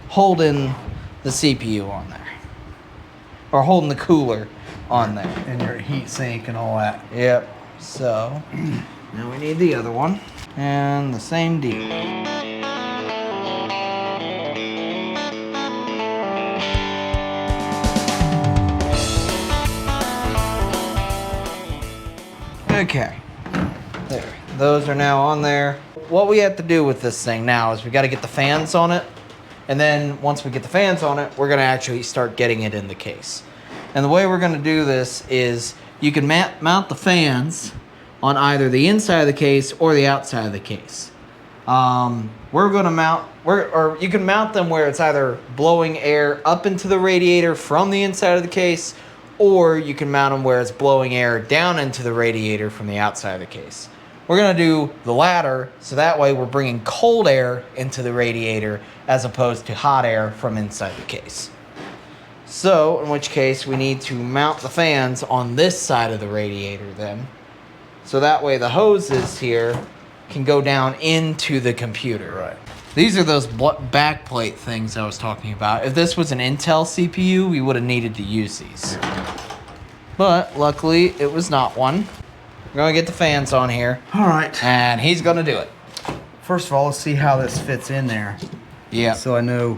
holding the CPU on there. Or holding the cooler on there. And your heat sink and all that. Yep. So, now we need the other one. And the same deal. Okay. There. Those are now on there. What we have to do with this thing now is we got to get the fans on it. And then once we get the fans on it, we're going to actually start getting it in the case. And the way we're going to do this is you can mount the fans on either the inside of the case or the outside of the case. We're going to mount, or you can mount them where it's either blowing air up into the radiator from the inside of the case, or you can mount them where it's blowing air down into the radiator from the outside of the case. We're going to do the latter, so that way we're bringing cold air into the radiator as opposed to hot air from inside the case. So, in which case, we need to mount the fans on this side of the radiator then. So that way the hoses here can go down into the computer. Right. These are those backplate things I was talking about. If this was an Intel CPU, we would have needed to use these. But luckily, it was not one. We're going to get the fans on here. All right. And he's going to do it. First of all, let's see how this fits in there. Yeah. So I know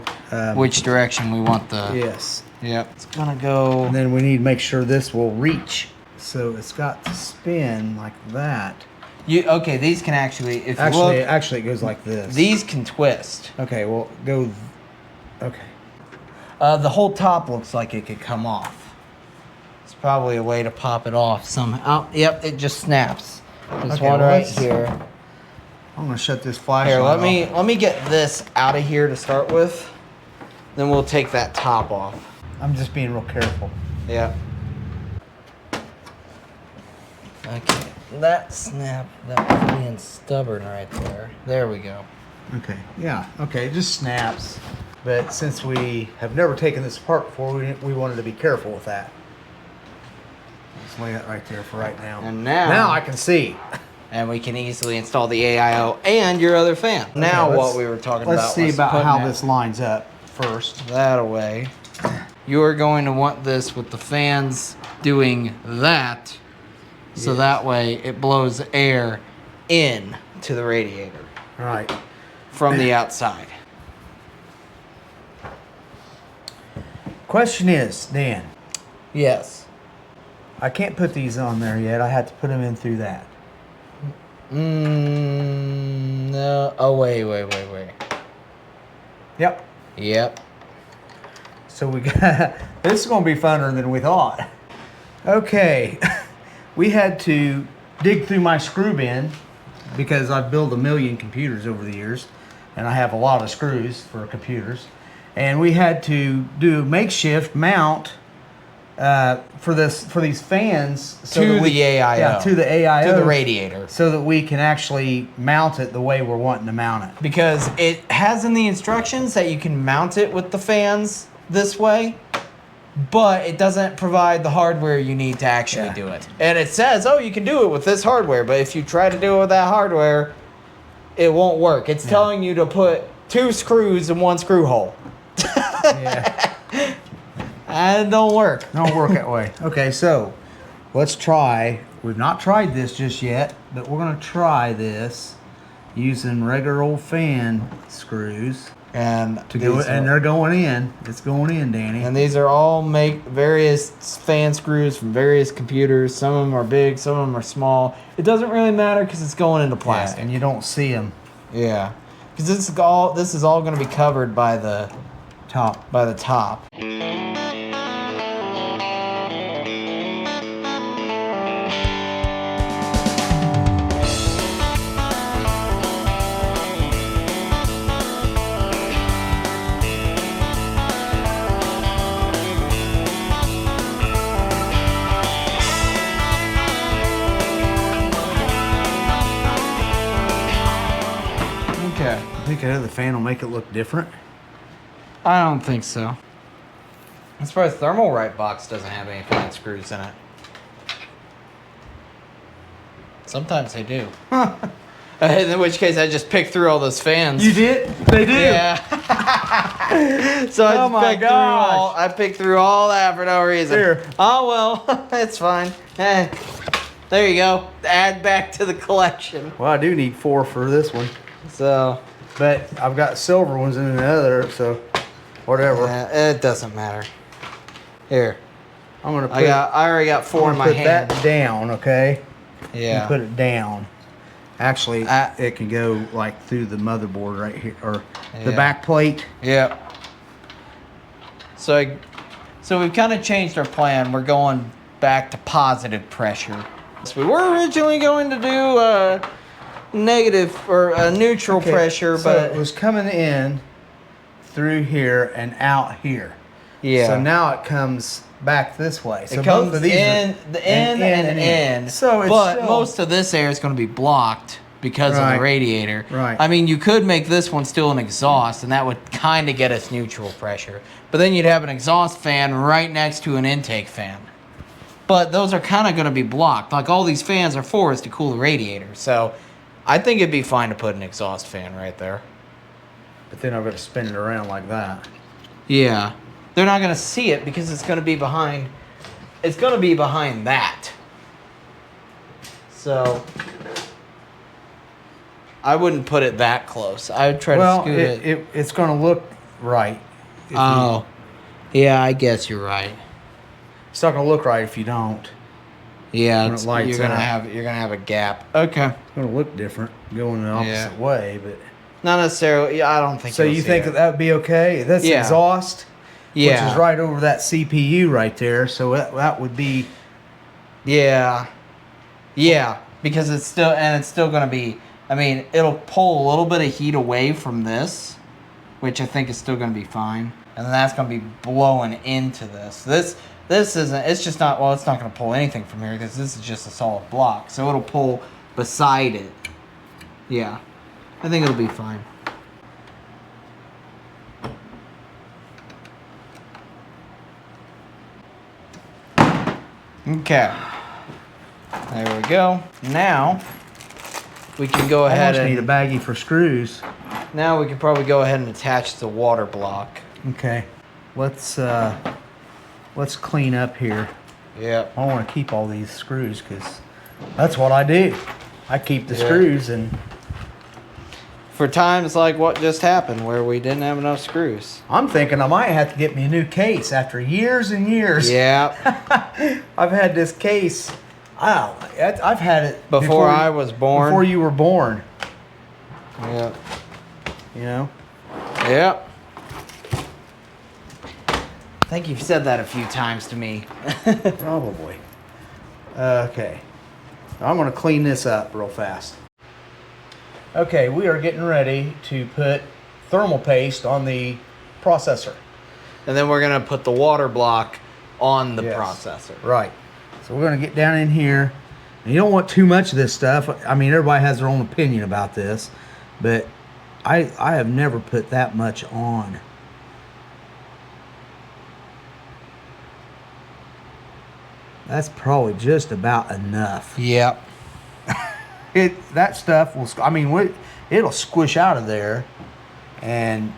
which direction we want the... Yes. Yep. It's going to go... And then we need to make sure this will reach. So it's got to spin like that. Okay, these can actually... If you look, Actually, it goes like this. these can twist. Okay, well, go... Okay. The whole top looks like it could come off. It's probably a way to pop it off somehow. Yep, it just snaps. There's Okay, one well, right let's- here. I'm going to shut this flashlight Here, off. let me get this out of here to start with. Then we'll take that top off. I'm just being real careful. Yeah. Okay, that snap, that was being stubborn right there. There we go. Okay, yeah, okay, it just snaps. But since we have never taken this apart before, we wanted to be careful with that. Just lay that right there for right now. And now... Now I can see. And we can easily install the AIO and your other fan. Now Okay, what we were talking about Let's see was about putting how it this lines up first. that away. You are going to want this with the fans doing that, so Yes. that way it blows air in to the radiator All right. from the outside. Question is, Dan, Yes. I can't put these on there yet. I had to put them in through that. No. Oh, wait. Yep. Yep. So we got, this is going to be funner than we thought. Okay, we had to dig through my screw bin because I've built a million computers over the years and I have a lot of screws for computers. And we had to do a makeshift mount for these fans To the AIO. Yeah, to the AIO. To the radiator. So that we can actually mount it the way we're wanting to mount it. Because it has in the instructions that you can mount it with the fans this way, but it doesn't provide the hardware you need to actually do it. And it says, oh, you can do it with this hardware, but if you try to do it with that hardware, it won't work. It's telling you to put 2 screws in 1 screw hole. Yeah. And it don't work. Don't work that way. Okay, so let's try. We've not tried this just yet, but we're going to try this using regular old fan screws. And To go, and they're going in. It's going in, Danny. And these are all various fan screws from various computers. Some of them are big, some of them are small. It doesn't really matter because it's going into plastic. and you don't see them Yeah, because this is all going to be covered by the top. top. Okay. I think another fan will make it look different. I don't think so. As far as Thermalright box doesn't have any fan screws in it. Sometimes they do. In which case, I just picked through all those fans. You did? They do. Yeah. So Oh my gosh. I picked through all that for no reason. Here. Oh well, it's fine. Eh. There you go. Add back to the collection. Well, I do need 4 for this one. So, But I've got silver ones in the other, so whatever. it doesn't matter. Here, I'm gonna put I already got 4 in my put hand. that down, okay? Yeah. Put it down. Actually, it can go like through the motherboard right here, or the back plate. Yeah. So we've kind of changed our plan. We're going back to positive pressure. So we were originally going to do negative or neutral pressure, so but it was coming in through here and out here. yeah. So now it comes back this way. So it comes both of these in, are the in and in. So it's but still, most of this air is going to be blocked because of the radiator. Right. I mean, you could make this one still an exhaust, and that would kind of get us neutral pressure. But then you'd have an exhaust fan right next to an intake fan. But those are kind of going to be blocked. Like all these fans are for is to cool the radiator. So I think it'd be fine to put an exhaust fan right there. But then I've got to spin it around like that. Yeah. They're not going to see it because it's going to be behind. It's going to be behind that. So I wouldn't put it that close. I would try to scoot it. It's going to look right. Oh. Yeah, I guess you're right. It's not going to look right if you don't. Yeah, When it lights you're gonna up. have a gap. Okay. It's going to look different going the opposite way, but Not necessarily. Yeah, I don't think. so you think that would be okay? That's exhaust, which is right over that CPU right there. So that would be. Yeah. Yeah, because it's still gonna be. I mean, it'll pull a little bit of heat away from this, which I think is still gonna be fine, and then that's gonna be blowing into this. This isn't. It's just not. Well, it's not gonna pull anything from here because this is just a solid block. So it'll pull beside it. Yeah, I think it'll be fine. Okay. There we go. Now we can go ahead I and need a baggie for screws. now we can probably go ahead and attach the water block. Okay, let's clean up here. Yeah. I want to keep all these screws because that's what I do. I keep the screws, and For times like what just happened where we didn't have enough screws. I'm thinking I might have to get me a new case after years and years. Yeah. I've had this case. I've had it Before I was born. Before you were born. Yeah. You know. Yeah. I think you've said that a few times to me. Probably. Okay. I'm going to clean this up real fast. Okay, we are getting ready to put thermal paste on the processor. And then we're going to put the water block on the Yes. processor. Right. So we're going to get down in here. And you don't want too much of this stuff. I mean, everybody has their own opinion about this. But I have never put that much on. That's probably just about enough. Yep. That stuff will, I mean, it'll squish out of there and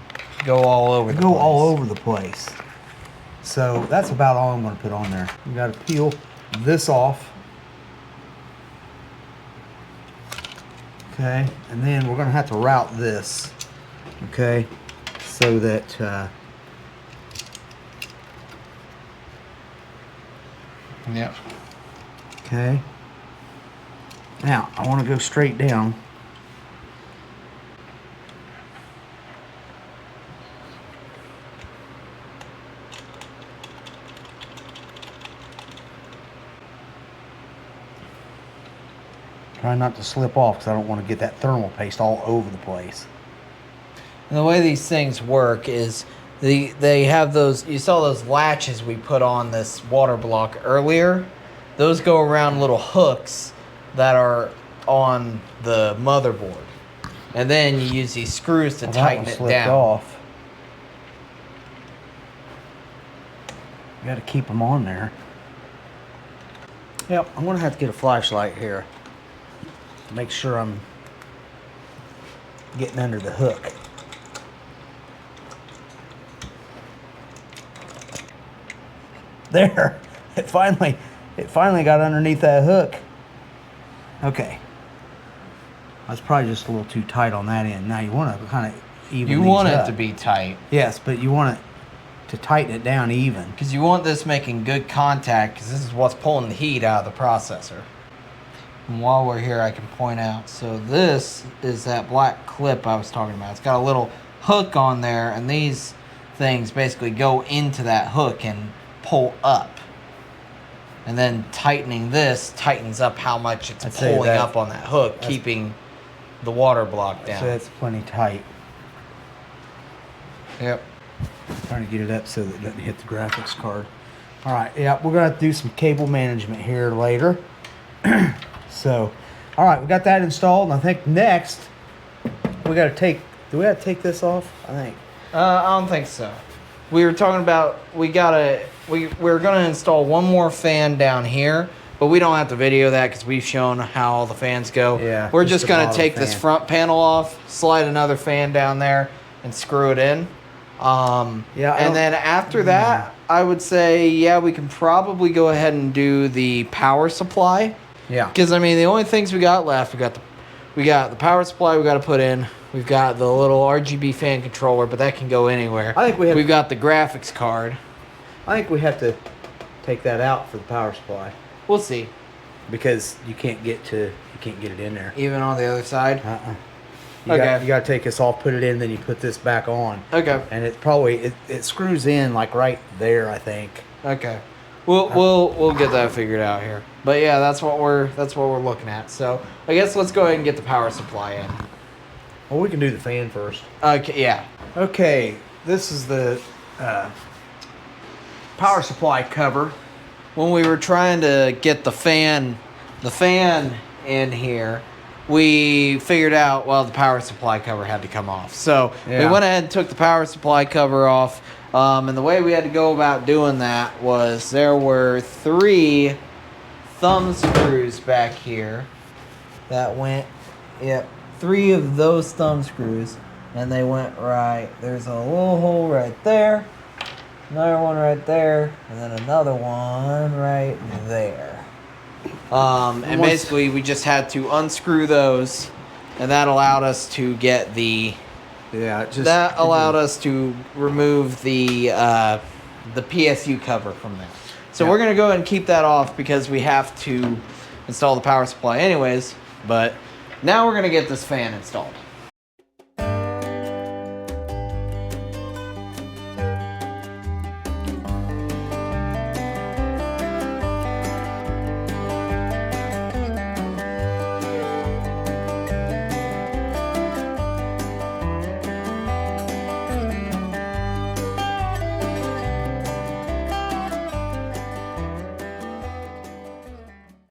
Go all over the place. all over the place. So that's about all I'm going to put on there. You got to peel this off. Okay, and then we're going to have to route this. Okay, so that Yep. okay. Now I want to go straight down. Try not to slip off because I don't want to get that thermal paste all over the place. And the way these things work is they have those, you saw those latches we put on this water block earlier. Those go around little hooks that are on the motherboard. And then you use these screws to tighten it down. Off. You got to keep them on there. Yep, I'm gonna have to get a flashlight here. Make sure I'm getting under the hook. There, it finally got underneath that hook. Okay. That's probably just a little too tight on that end. Now you want to kind of even. You these want it up. to be tight. Yes, but you want it to tighten it down even. Because you want this making good contact, because this is what's pulling the heat out of the processor. And while we're here, I can point out. So this is that black clip I was talking about. It's got a little hook on there, and these things basically go into that hook and pull up. And then tightening this tightens up how much it's pulling up on that hook, keeping the water block down. So that's plenty tight. Yep. Trying to get it up so that it doesn't hit the graphics card. All right, yeah, we're gonna have to do some cable management here later. So, all right, we got that installed, and I think next we got to take. Do we have to take this off? I think. I don't think so. We were talking about we're gonna install one more fan down here, but we don't have to video that because we've shown how all the fans go. Yeah. We're just gonna take fan. this front panel off, slide another fan down there, and screw it in. Yeah. And then after that, I would say, yeah, we can probably go ahead and do the power supply. Yeah. Because I mean, the only things we got left, we got the power supply we got to put in. We've got the little RGB fan controller, but that can go anywhere. I think we've got the graphics card. I think we have to take that out for the power supply We'll see. because you can't get it in there. Even on the other side. You Okay. got to take this off, put it in, then you put this back on. Okay. And it probably it screws in like right there, I think. Okay. We'll get that figured out here. But yeah, that's what we're looking at. So I guess let's go ahead and get the power supply in. Well, we can do the fan first. Okay. Yeah. Okay, this is the power supply cover. When we were trying to get the fan in here, we figured out, well, the power supply cover had to come off. So we went ahead and took the power supply cover off. And the way we had to go about doing that was there were 3 thumb screws back here that went, 3 of those thumb screws, and they went right. There's a little hole right there, another one right there, and then another one right there. And basically we just had to unscrew those, and that allowed us to get the us to remove the PSU cover from there. So we're gonna go ahead and keep that off because we have to install the power supply anyways. But now we're gonna get this fan installed.